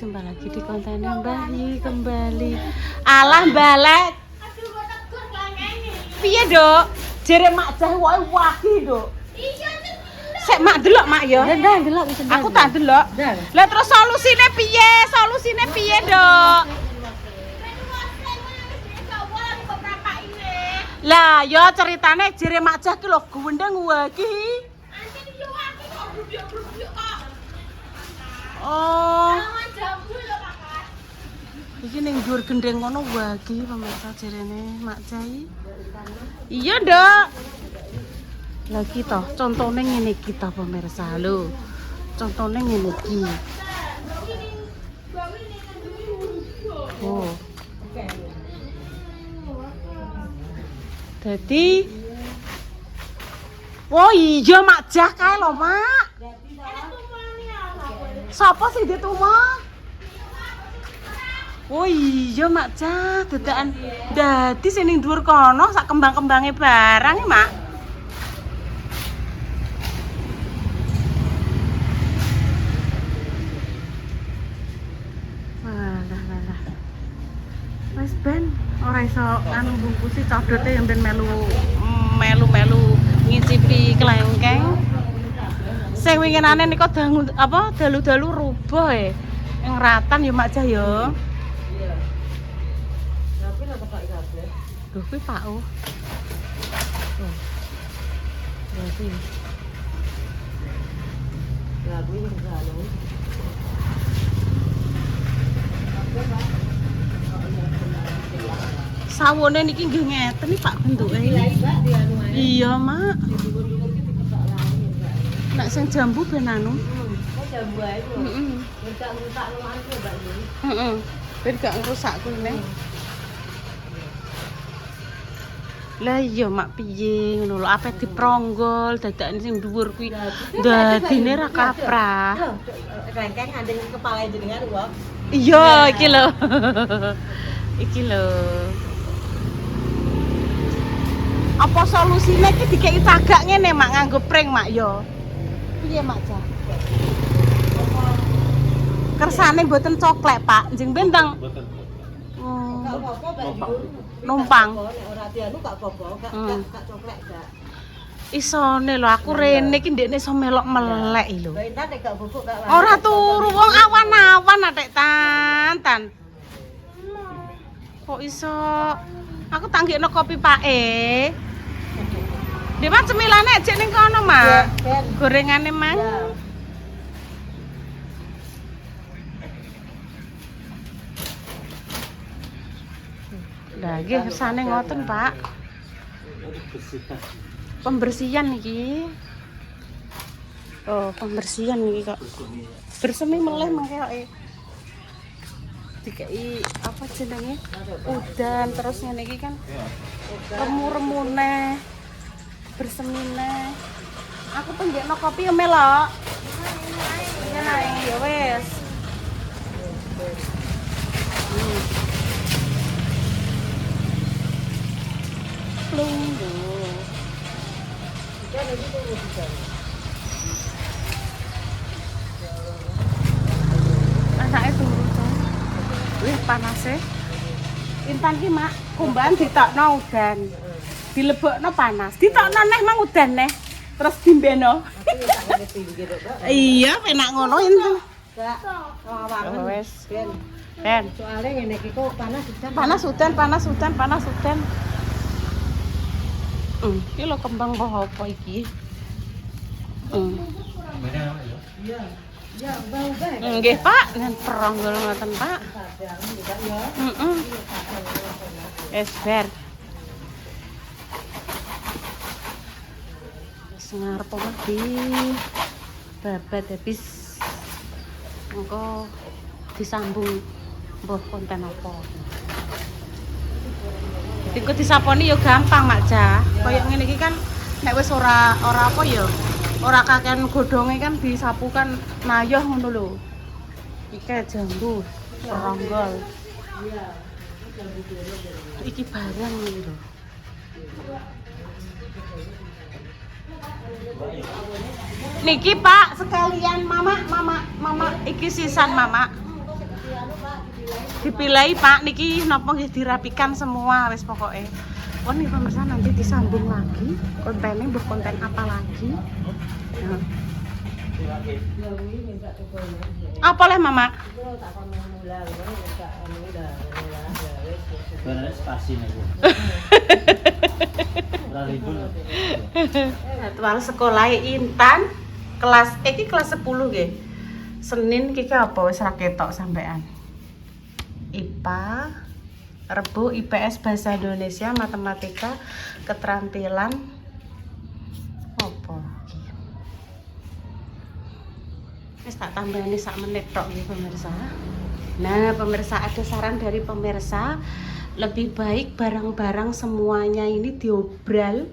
jumpa lagi di kontennya Mbah Yi kembali. Alah balik. Piye, Dok? Jere mak cah wae wagi, Dok. Iya, sik mak delok mak ya. Ndak delok wis. Aku tak delok. Lah terus solusine piye? Solusine piye, Dok? Lah, ya ceritane jere mak cah ki lho gendeng wagi. Oh. Iki ning dhuwur gendeng kono wagi pemirsa jerene Mak Cai. Iya, Nduk. Lah kita contone ngene iki ta pemirsa lho. Contone ngene iki. Oh. Dadi oh iya Mak Jah kae lho, Mak. Sapa sing ditumo? Oh iya Mak Jah, dedakan dadi sing ning dhuwur kono sak kembang-kembange barang ya, Mak. Walah. Wes ben ora iso anu bungkusi codote yang ben melu ngicipi kelengkeng. Sing winginane nika apa dalu-dalu rubuh e. Ing ratan ya Mak Jah ya. Iya. Tapi nek kepak kabeh. Lho kuwi Pak oh. Berarti. Ya kuwi sing salah. Sawone niki nggih ngeten iki Pak bentuke. Iya, Mak. Nek sing jambu ben anu. Kok jambu ae kok. Heeh. Enggak ngrusak lumayan kok, Mbak Yuni. Heeh. Ben gak ngrusak kuwi. Lah iya Mak piye ngono lho ape dipronggol dadakne sing dhuwur kuwi. Dadine ra kaprah. Kelengkeng andeng kepala jenengan kok. Iya iki lho. Iki lho. Apa solusine iki dikeki tagak ngene Mak nganggo pring Mak ya. Piye Mak Jah? Kersane mboten coklek Pak, njeng bentang. Enggak apa-apa, Mbak Yuni. Numpang. Nek ora dianu gak apa-apa, gak coklek gak. Isone lho aku rene iki ndekne iso melok melek lho. Mbak Intan nek gak bubuk gak. Ora turu wong awan-awan atek tan. Kok iso? Aku tanggekno kopi pake. Dewa cemilane jek ning kono, Mak. Gorengane, Mang. Lah nggih kersane ngoten, Pak. Pembersihan iki. Oh, pembersihan iki kok. Bersemi meleh mangke dikei apa jenenge? Udan terus ngene iki kan remu-remune. Bersemine. Aku penggekno kopi ya melok. Iya nae ya wis. Lungguh. Anake turu to. Wih panase. Intan ki Mak, kumbahan ditokno udan. Dilebokno panas. Ditokno neh mang udan neh. Terus dimbeno. Iya, penak ngono Intan. Enggak. Awangen Wes. Ben. Soale ngene iki kok Panas udan. Iki lho kembang apa iki? Iya. Ya, ubah-ubah. Nggih, Pak, nen peronggol ngoten, Pak. Heeh. Es ber. Wis ngarep wedi. Babat habis. Engko disambung mbah konten apa. Engko disaponi ya gampang, Mak Jah. Kayak ngene iki kan nek wis ora apa ya. Ora kakean godhonge kan disapu kan nayoh ngono lho. Iki jambu, peronggol. Iya. Iki barang iki lho. Niki Pak sekalian mama iki sisan mama. Dipilih Pak niki napa nggih dirapikan semua wis pokoke. Oh nih pemirsa nanti disambung lagi kontennya berkonten apa lagi. Nah. Apa leh Mama? Sebenarnya spasi nih Bu. Jadwal sekolah Intan kelas iki kelas 10 nggih. Senin iki apa wis ra ketok sampean. IPA, Rebo IPS Bahasa Indonesia, Matematika, Keterampilan apa iki? Wis tak tambahane sak menit tok nggih pemirsa. Nah, pemirsa ada saran dari pemirsa, lebih baik barang-barang semuanya ini diobral,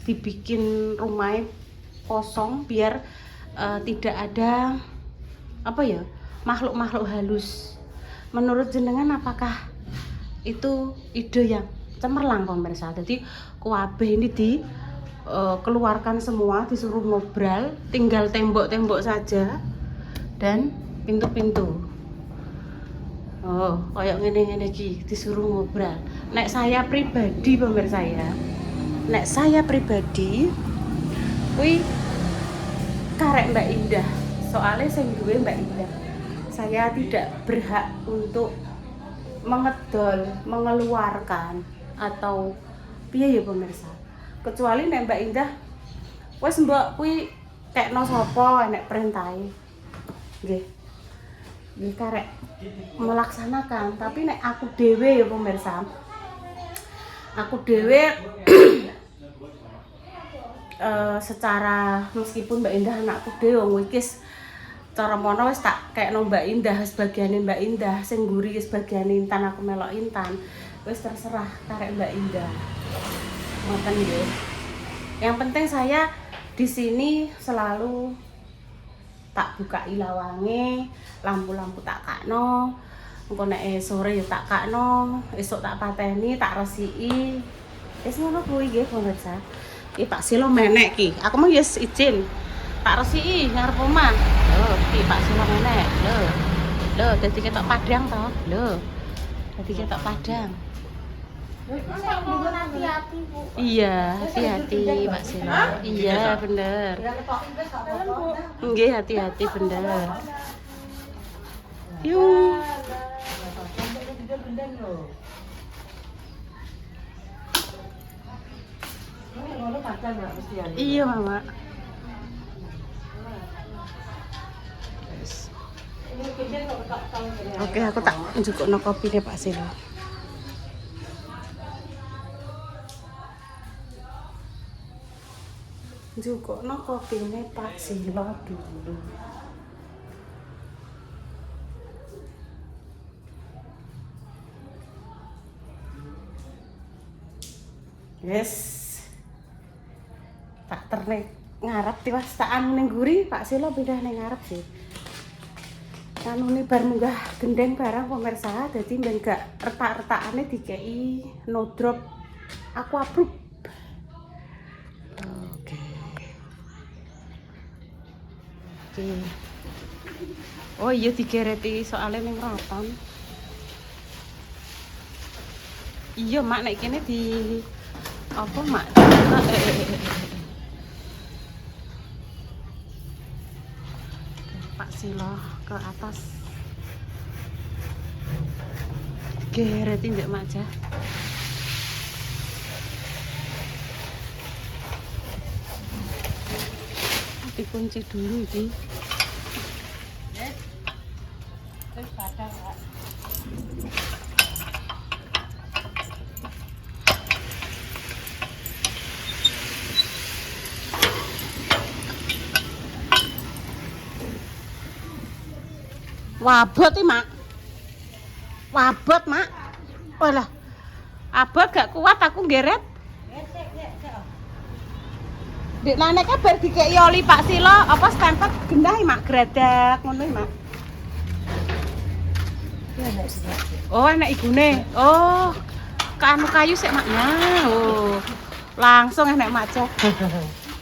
dibikin rumah kosong biar tidak ada apa ya, makhluk-makhluk halus. Menurut jenengan apakah itu ide yang cemerlang pemirsa? Jadi kuabeh ini dikeluarkan semua, disuruh ngobral, tinggal tembok-tembok saja dan pintu-pintu. Oh, kayak ngene-ngene iki disuruh ngobral. Nek saya pribadi pemirsa ya. Nek saya pribadi kuwi karek Mbak Indah. Soalnya sing duwe Mbak Indah. Saya tidak berhak untuk mengedol, mengeluarkan atau piye ya pemirsa. Kecuali nek Mbak Indah wis mbok kuwi kekno sapa nek perintahe. Nggih. Nggih karek melaksanakan, tapi nek aku dhewe ya pemirsa. Aku dhewe secara meskipun Mbak Indah anakku dhewe wong iki cara mono wis tak kekno Mbak Indah, sebagiane Mbak Indah, sing mburi sebagiane Intan aku melok Intan. Wis terserah karek Mbak Indah. Ngoten nggih. Yang penting saya di sini selalu tak buka ilawange, lampu-lampu tak kakno. Engko nek sore ya tak kakno, esuk tak pateni, tak resiki. Wis ngono kuwi nggih pemirsa. Iki Pak Silo menek ki. Aku mah yes izin. Tak resiki ngarep omah. Lho, iki Pak Silo menek. Lho, dadi ketok padang to. Lho. Dadi ketok padang. Hati-hati, Bu. Iya, hati-hati Pak Silo. Iya, bener. Nggih, hati-hati bener. Yuk. Iya, Mama. Oke, aku tak njukukno kopine Pak Silo. Njukukno kopine Pak Silo dulu. Yes. Tak terne ngarep tiwas tak anu ning guri, Pak Silo pindah ning ngarep sih. Kanune bar munggah gendeng barang pemirsa, dadi ben gak retak-retakane dikei no drop. Aku approve. Oke. Oh iya digereti soalnya ning roton. Iya mak nek kene di apa mak? Pak Silo ke atas. Gereti ndak mak aja. Dikunci dulu iki. Terus padang, Pak. Wabot iki, Mak. Wabot, Mak. Walah. Abot gak kuat aku ngeret. Dik nane kabar dikeki oli Pak Silo apa stempet gendah Mak gradak ngono Mak. Oh, enak igune. Oh. Kanu kayu sik Maknya. Oh. Langsung enak Mak cek.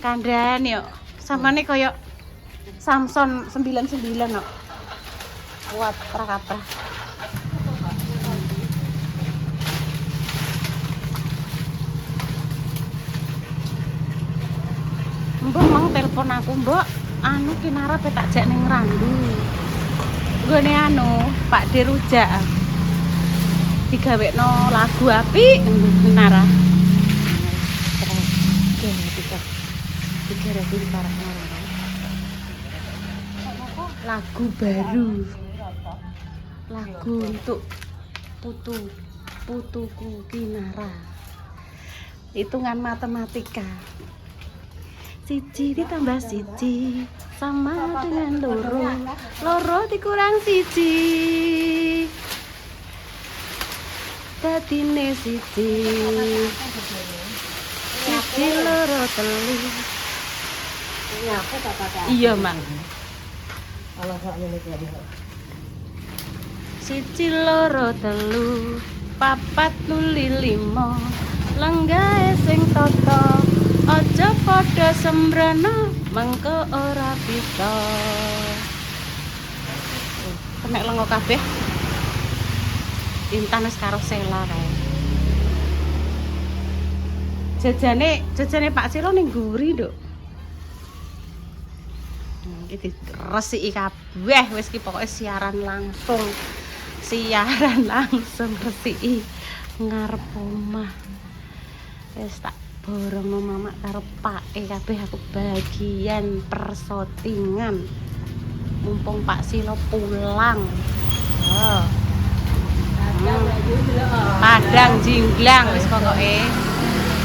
Kandhane yo. Samane koyo Samson 99 kok. Kuat kaprah. Mbok mang telepon aku, Mbok. Anu kinara tak jak ning Randu. Nggone anu, Pak Dirujak. Digawekno lagu apik Nara. Lagu baru. Lagu untuk putuku Kinara. Hitungan matematika. Siji ditambah siji sama dengan loro. Loro dikurang siji. Dadine siji. Siji loro telu. Iya, Mak. Siji loro telu, papat nuli limo. Lenggae sing tata, aja padha sembrana, mengko ora bisa. Kenek lengo kabeh. Intan wis karo Sela kae. Jajane Pak Siro ning guri, Nduk. Iki resiki kabeh wis ki pokoke siaran langsung resiki ngarep omah. Wis tak borongno Mamak karo Pake kabeh aku bagian persotingan. Mumpung Pak Silo pulang. Oh. Padang jinglang wis pokoke.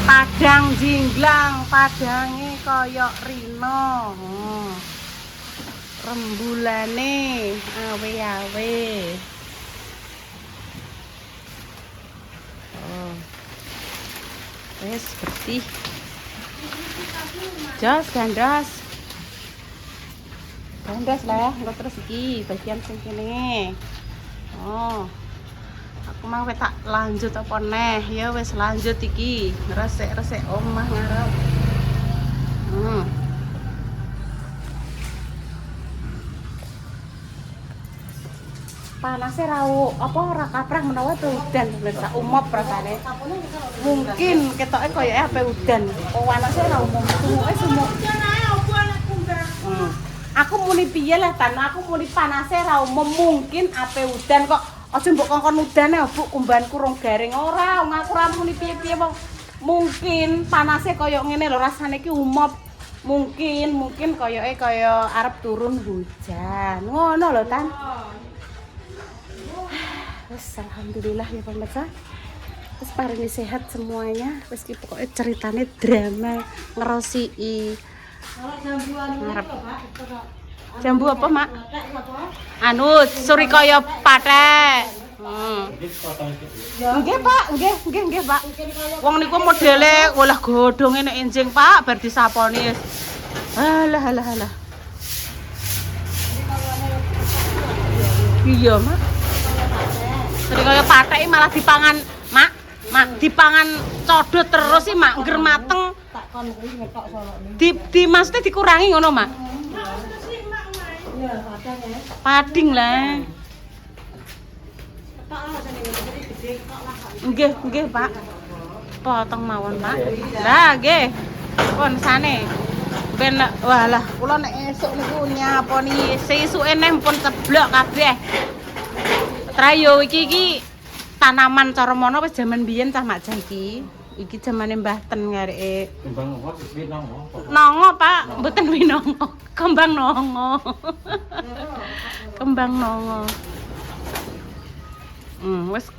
Padang jinglang, padange koyok rino. Rembulane awe-awe. Oh. Wes bersih. Jos gandas. Gandas lah, engko terus iki bagian sing kene. Oh. Aku mau tak lanjut apa neh? Ya wes lanjut iki. Resik-resik omah ngarep. Panasnya rau apa ora kaprah menawa pe udan lha umop rasane. Mungkin ketoke koyoke ape udan. Oh panasnya ra umum, sumuke sumuk. Aku muni piye lah Tan, aku muni panasnya ra umum mungkin ape udan kok. Aja mbok kongkon udane Bu, kumbanku rong garing ora, aku ra muni piye-piye wong. Mungkin panasnya koyo ngene lho rasane iki umop. Mungkin koyoke kaya arep turun hujan. Ngono lho Tan. Wes alhamdulillah ya pemirsa. Wes paringi sehat semuanya. Wes ki pokoke ceritane drama ngerosiki. Ngarep. Jambu apa, Mak? Anu, surikaya pathek. Nggih, Pak. Nggih, Pak. Wong niku modele olah godhonge nek enjing, Pak, bar disaponi. Halah. Iya, Mak. Surikaya pathek malah dipangan, Mak. Dipangan codot terus sih, Mak, ngger mateng. Di maksudnya dikurangi ngono, Mak. Pading lah. Nggih, Pak. Potong mawon, Pak. Lah, nggih. Pun sane. Ben walah, kula nek esuk niku nyaponi sesuke neh pun ceblok kabeh. Trayo iki tanaman cara mono wis jaman biyen cah mak cah iki. Iki jamane Mbah Ten ngareke. Kembang apa winongo? Nongo, Pak, mboten winongo. Kembang nongo. Kembang nongo. Wis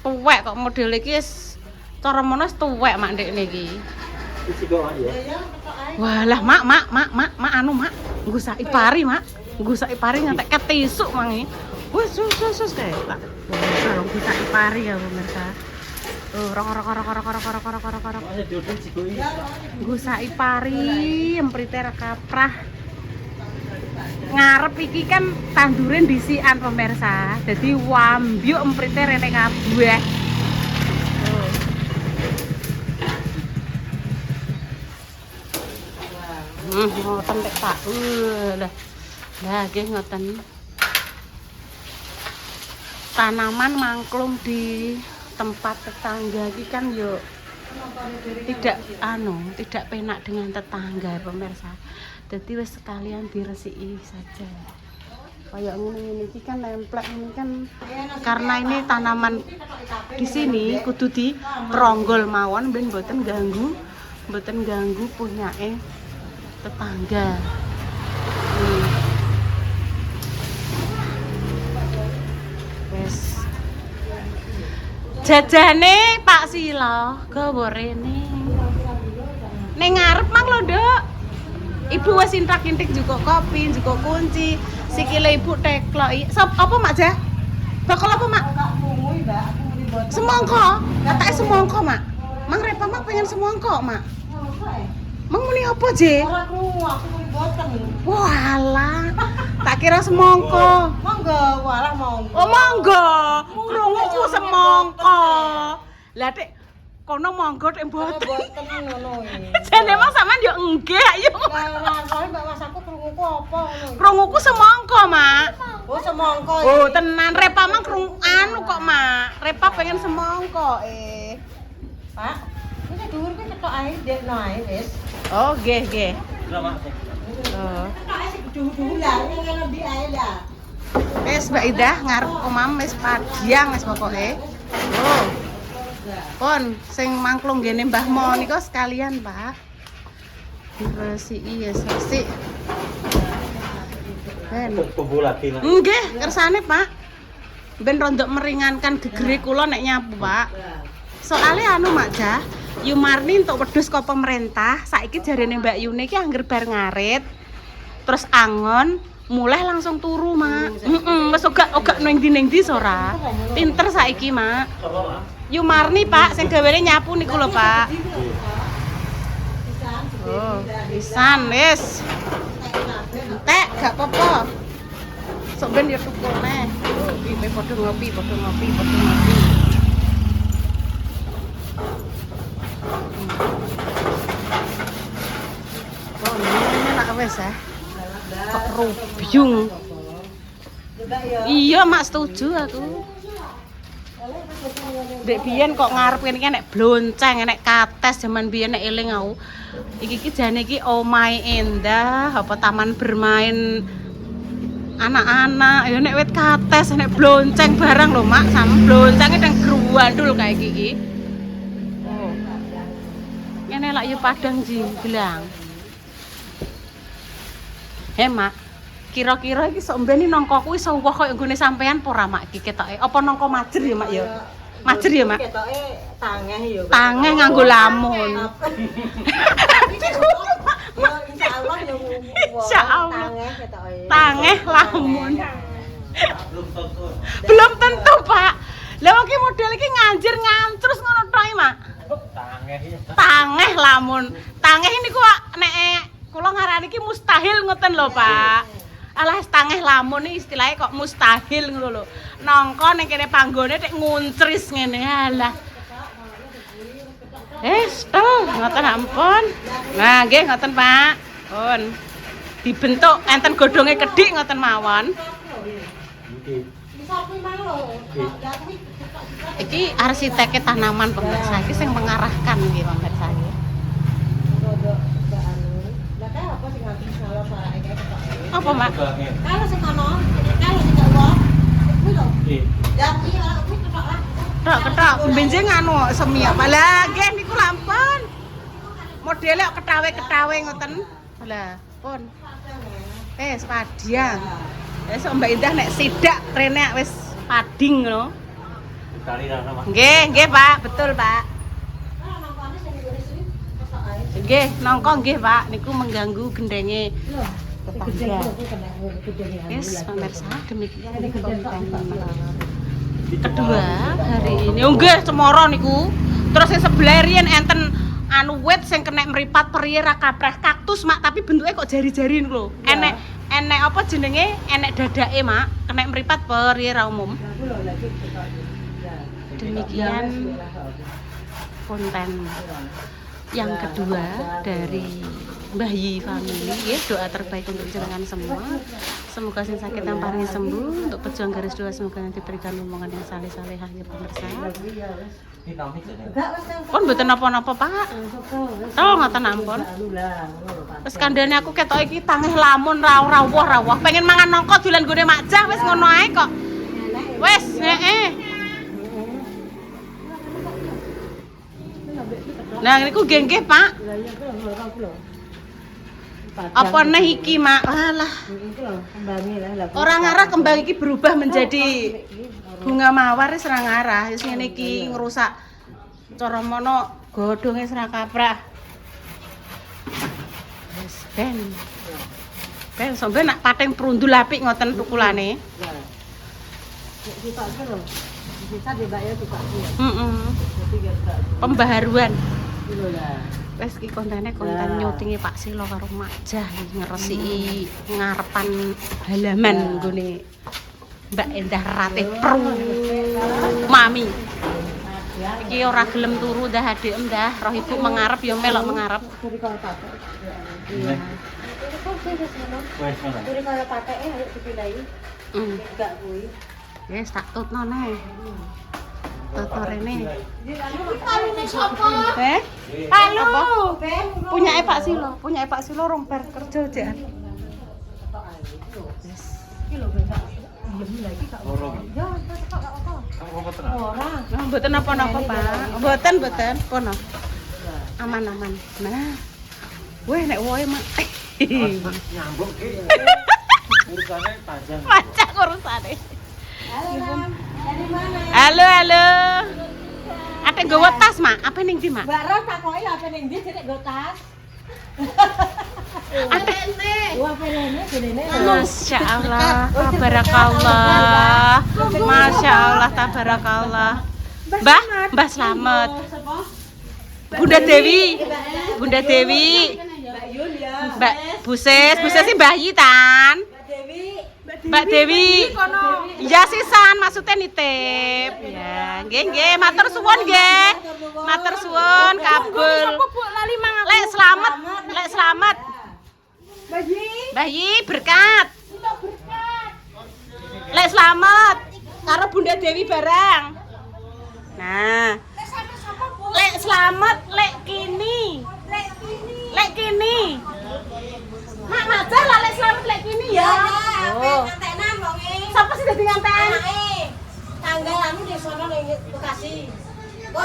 tuwek kok model iki wis cara mono wis tuwek mak ndekne iki. Isi kok ya. Walah, Mak, anu, Mak. Nggo sak ipari, Mak. Nggo sak ipari ngantek ketisuk mangi. Wis kae. Tak. Nggo sak ipari ya pemirsa. Rok. Nggo sak ipari emprite kaprah. Ngarep iki kan tandure ndisikan pemirsa. Dadi wambyuk emprite rene kabeh. Ngoten tek Pak. Lah nggih ngoten. tanaman mangklung di tempat tetangga iki kan yo tidak penak dengan tetangga pemirsa. Jadi wis sekalian diresiki saja. Kayak ngene iki kan nemplek ini kan karena ini tanaman di sini kudu di ronggol mawon ben mboten ganggu punyake tetangga. Wes jajane Pak Silo gawa rene. Ning ngarep mang lho, Nduk. Ibu wis intak-intik juga kopi, juga kunci. Sikile ibu teklok. Sop apa Mak Jah? Bakal apa Mak? Semongko. Katake semongko Mak. Mang Repa Mak pengen semongko Mak. Mang muni apa Je? Ora krungu, aku muni boten. Walah. Tak kira semongko. Monggo, walah monggo. Oh monggo. Krunguku semongko. Lah Dik, kono monggo Dik mboten. Boten ngono iki. Jane Mas sampean yo enggih ayo. Lah ora mbak Mas aku krunguku apa ngono. Krunguku semongko, Mak. Oh semongko. Oh, tenan Repa mang krung anu kok, Mak. Repa pengen semongko Pak, iki dhuwur ki ketok ae dekno ae wis. Oh, nggih, nggih. Oh. Ketok ae sing dhuwur-dhuwur lah, ngene ndi ae lah. Wis Mbak Indah ngarep omam wis padiang wis pokoke. Oh. Pon sing mangklung ngene Mbah Mo nika sekalian, Pak. Diresiki ya sesik. Ben. Kumpul lagi Mak. Nggih, kersane, Pak. Ben rondok meringankan gegere kula nek nyapu, Pak. Soalnya anu Mak Jah, Yumarni untuk wedhus ke pemerintah, saiki jarene Mbak Yuni ki angger bar ngarit. Terus angon, mulai langsung turu, Mak. Wis ogak nang ndi ora. Pinter saiki, Mak. Apa Mak? Yumarni, Pak, sing gawene nyapu niku lho, Pak. Oh, pisan wis. Entek, gak apa-apa. Sok ben ya tukune. Oh, iki padha ngopi. Oh, ini nak wis kok rubyung. Iya, Mak, setuju aku. Dek biyen kok ngarep kene iki nek blonceng, nek kates jaman biyen nek eling aku. Iki jane iki omahe endah, apa taman bermain anak-anak. Ya nek wit kates, nek blonceng barang lho, Mak, sama bloncenge nang gruwandul kae iki. Oh. Ngene lak yo padang jinglang. Mak, kira-kira iki sok mbene nangka kuwi iso woh koyo nggone sampean apa ora Mak iki ketoke? Apa nangka majer ya Mak ya? Majer ya Mak? Ketoke tangeh ya. Tangeh nganggo lamun. Ya insyaallah ya. Insyaallah. Tangeh ketoke. Tangeh lamun. Belum tentu. Belum tentu, Pak. Lah iki model iki nganjir ngancrus ngono tok, Mak. Tangeh ya. Tangeh lamun. Tangeh niku nek kula ngarani iki mustahil ngoten lho, Pak. Alah tangeh lamun iki istilahnya kok mustahil ngono lho. Nangka ning kene panggone tek nguncris ngene alah. Ngoten ampun. Nah, nggih ngoten, Pak. Pun dibentuk enten godhonge kedhik ngoten mawon. Iki. Iki arsiteknya tanaman pemirsa iki sing mengarahkan nggih pemirsa nggih. Apa Mak? Kalau sing kono, kalau sing kono, kuwi lho. Iki. Ya kuwi ora kuwi ketok lah. Ketok benjing anu semi apa lah nggih niku lampun. Modele kok ketawe-ketawe ngoten. Lah, pun. Wis padiang. Wis Mbak Indah nek sidak rene wis pading ngono. Kali ra Mak. Nggih, Pak, betul, Pak. Nggih, nangka nggih, Pak. Niku mengganggu gendenge tetangga. Yes, pemirsa, demikian konten kedua hari ini. Oh nggih, cemara niku. Terus sing sebelah riyen enten anu wit sing kena mripat periye ra kapreh kaktus, Mak, tapi bentuke kok jari-jari niku lho. Enek apa jenenge? Enek dadake, Mak. Kena mripat periye ra umum. Demikian konten yang kedua dari Mbah Yi Family ya, doa terbaik untuk jenengan semua. Semoga sing sakit yang paling sembuh, untuk pejuang garis 2 semoga nanti diberikan omongan yang saleh-salehah ya pemirsa. Ini kami jadi. Pun mboten napa-napa, Pak. Oh, ngoten ampun. Wis kandhane aku ketok iki tangih lamun rawuh-rawuh, pengen mangan nongko dolan gone Makjah wis ngono ae kok. Wis, heeh. Nah, niku nggih, Pak. Apa neh iki, Mak? Alah. Orang ngarah kembang iki berubah menjadi bunga mawar wis ora ngarah. Wis ngene iki ngrusak cara mono godhonge wis ora kaprah. Wis ben. Ben sampe nak pating prundul apik ngoten tukulane. Pembaharuan. Wes iki kontene konten nyutingi Pak Silo karo Makjah ngresiki ngarepan halaman nggone Mbak Endah Ratih Pru Mami. Iki ora gelem turu dah adik dah, roh ibu mengarep ya melok mengarep. Wes mana? Kuri kaya pateke ayo dipilahi. Gak kuwi. Wes tak tutno neh. Tutur rene. Halo. Punyake Pak Silo, punyake Pak Silo rong bar kerja jekan. Wes. Iki lho gak diem lagi gak. Loro. Ya, kok gak apa. Apa tenang? Ora. Nah, mboten napa-napa, Pak. Mboten. Kono. Aman-aman. Nah. Weh nek woe, Mak. Nyambung ki. Urusannya panjang. Macak urusane. Halo, Ram. Dari mana? Halo. Ate nggawa tas, Mak. Apa ning ndi, Mak? Mbak Ros takoki lha peneng ndi jek nggo tas. Ate Wah, penene gedene. Masya Allah, tabarakallah. Masya Allah, tabarakallah. Mbah Slamet. Bunda Dewi. Mbak Yun ya. Mbak Buses sih Mbah Yi tan. Mbak Dewi. Ya sisan maksudnya nitip. Ya, nggih, matur suwun nggih. Matur suwun kabul. Lek selamat. Mbah Yi berkat. Lek selamat karo Bunda Dewi barang. Nah. Lek selamat lek kini. Mak Majah lah lek selamat lek kini ya. Oh. Sapa sih dadi nganten? Tanggal anu di sono ning Bekasi.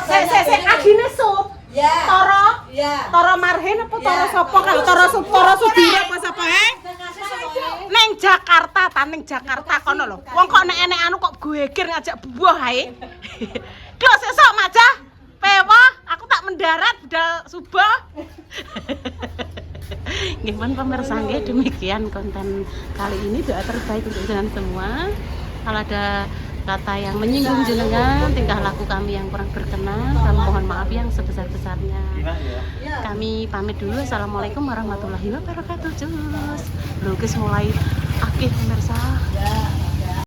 Sik adine sup. Ya. Toro. Ya. Toro Marhen apa Toro sapa kalau Toro Sudiro apa sapa Neng Jakarta kono lho. Wong kok nek enek anu kok geger ngajak buah ae. Kok sesuk Majah. Pewa, aku tak mendarat budal subuh. Nggih pun pemirsa nggih demikian konten kali ini, doa terbaik untuk jenengan semua. Kalau ada kata yang menyinggung jenengan, tingkah laku kami yang kurang berkenan, kami mohon maaf yang sebesar-besarnya. Kami pamit dulu. Assalamualaikum warahmatullahi wabarakatuh. Jus. Lukis mulai akeh pemirsa.